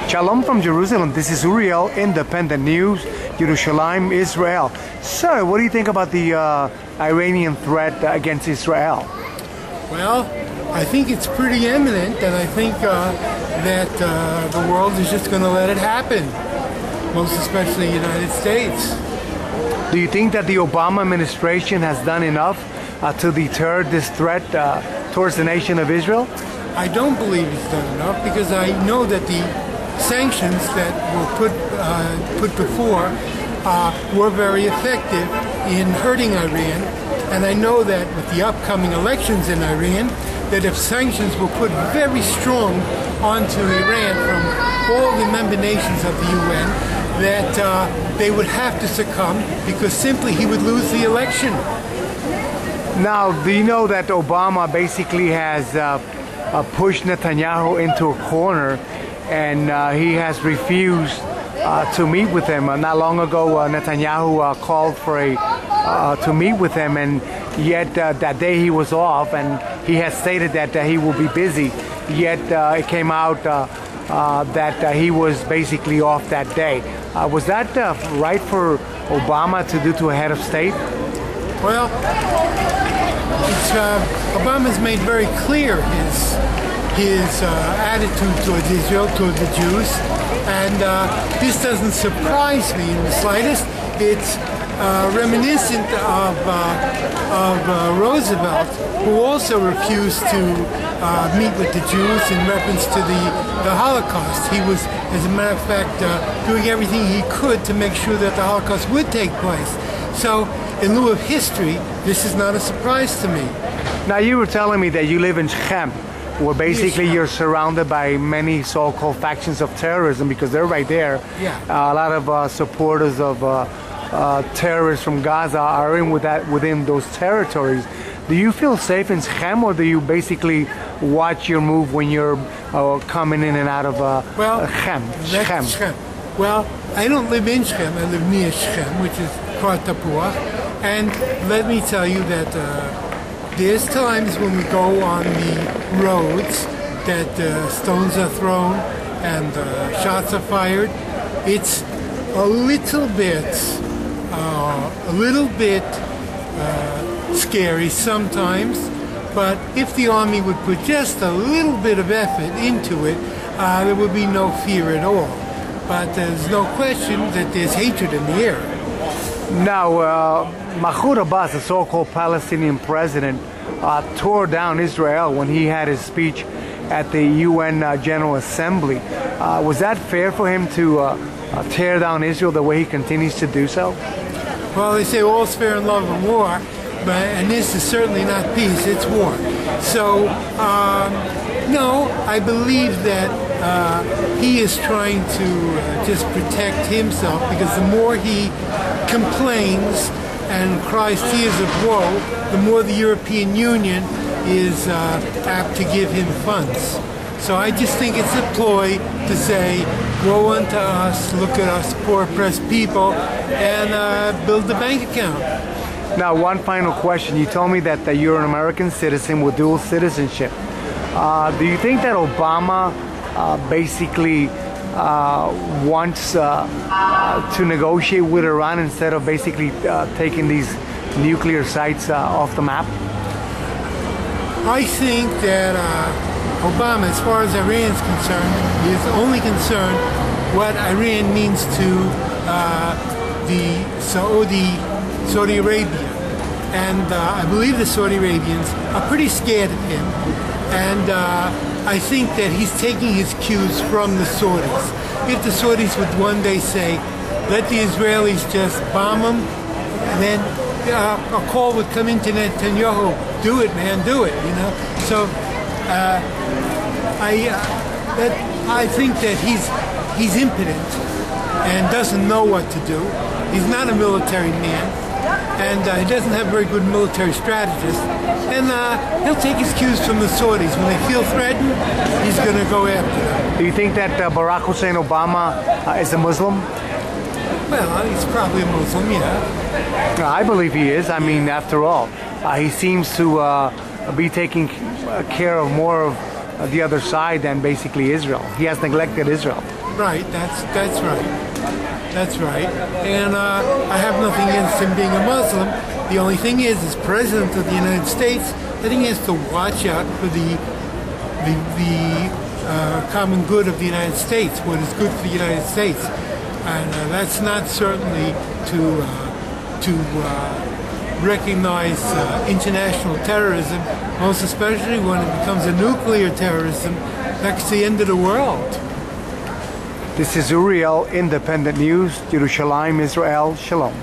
Shalom from Jerusalem. This is Uriel, Independent News, Yerushalayim, Israel. Sir, what do you think about the Iranian threat against Israel? Well, I think it's pretty imminent, and I think that the world is just going to let it happen, most especially the United States. Do you think that the Obama administration has done enough to deter this threat towards the nation of Israel? I don't believe it's done enough, because I know that the sanctions that were put before were very effective in hurting Iran, and I know that with the upcoming elections in Iran, that if sanctions were put very strong onto Iran from all the member nations of the UN, that they would have to succumb, because simply he would lose the election. Now, do you know that Obama basically has pushed Netanyahu into a corner, and he has refused to meet with him? Not long ago, Netanyahu called for to meet with him, and yet that day he was off, and he has stated that he will be busy. Yet it came out that he was basically off that day. Was that right for Obama to do to a head of state? Well, Obama's made very clear his attitude towards Israel, towards the Jews, and this doesn't surprise me in the slightest. It's reminiscent of Roosevelt, who also refused to meet with the Jews in reference to the Holocaust. He was, as a matter of fact, doing everything he could to make sure that the Holocaust would take place. So, in lieu of history, this is not a surprise to me. Now, you were telling me that you live in Shechem, where basically you're surrounded by many so-called factions of terrorism, because they're right there. Yeah. A lot of supporters of terrorists from Gaza are within those territories. Do you feel safe in Shechem, or do you basically watch your move when you're coming in and out of Shechem? Well, I don't live in Shechem. I live near Shechem, which is Kfar Tapuach. And let me tell you that there's times when we go on the roads that stones are thrown and shots are fired. It's a little bit scary sometimes, but if the army would put just a little bit of effort into it, there would be no fear at all. But there's no question that there's hatred in the air. Now, Mahmoud Abbas, the so-called Palestinian president, tore down Israel when he had his speech at the UN General Assembly. Was that fair for him to tear down Israel the way he continues to do so? Well, they say all's fair in love and war, and this is certainly not peace, it's war. So, no, I believe that he is trying to just protect himself, because the more he complains and cries tears of woe, the more the European Union is apt to give him funds. So I just think it's a ploy to say, woe unto us, look at us poor oppressed people, and build the bank account. Now, one final question. You told me that you're an American citizen with dual citizenship. Do you think that Obama basically wants to negotiate with Iran instead of basically taking these nuclear sites off the map? I think that Obama, as far as Iran is concerned, is only concerned what Iran means to the Saudi Arabia. And I believe the Saudi Arabians are pretty scared of him. And I think that he's taking his cues from the Saudis. If the Saudis would one day say, let the Israelis just bomb them, and then a call would come into Netanyahu, do it, man, do it, you know. So I think that he's impotent and doesn't know what to do. He's not a military man, and he doesn't have a very good military strategist. And he'll take his cues from the Saudis. When they feel threatened, he's going to go after them. Do you think that Barack Hussein Obama is a Muslim? Well, he's probably a Muslim, yeah. I believe he is. I mean, after all, he seems to be taking care of more of the other side than basically Israel. He has neglected Israel. Right, that's right. That's right. And I have nothing against him being a Muslim. The only thing is, as President of the United States, I think he has to watch out for the common good of the United States, what is good for the United States. And that's not certainly to recognize international terrorism, most especially when it becomes a nuclear terrorism. That's the end of the world. This is Uriel, Independent News, Jerusalem, Israel. Shalom.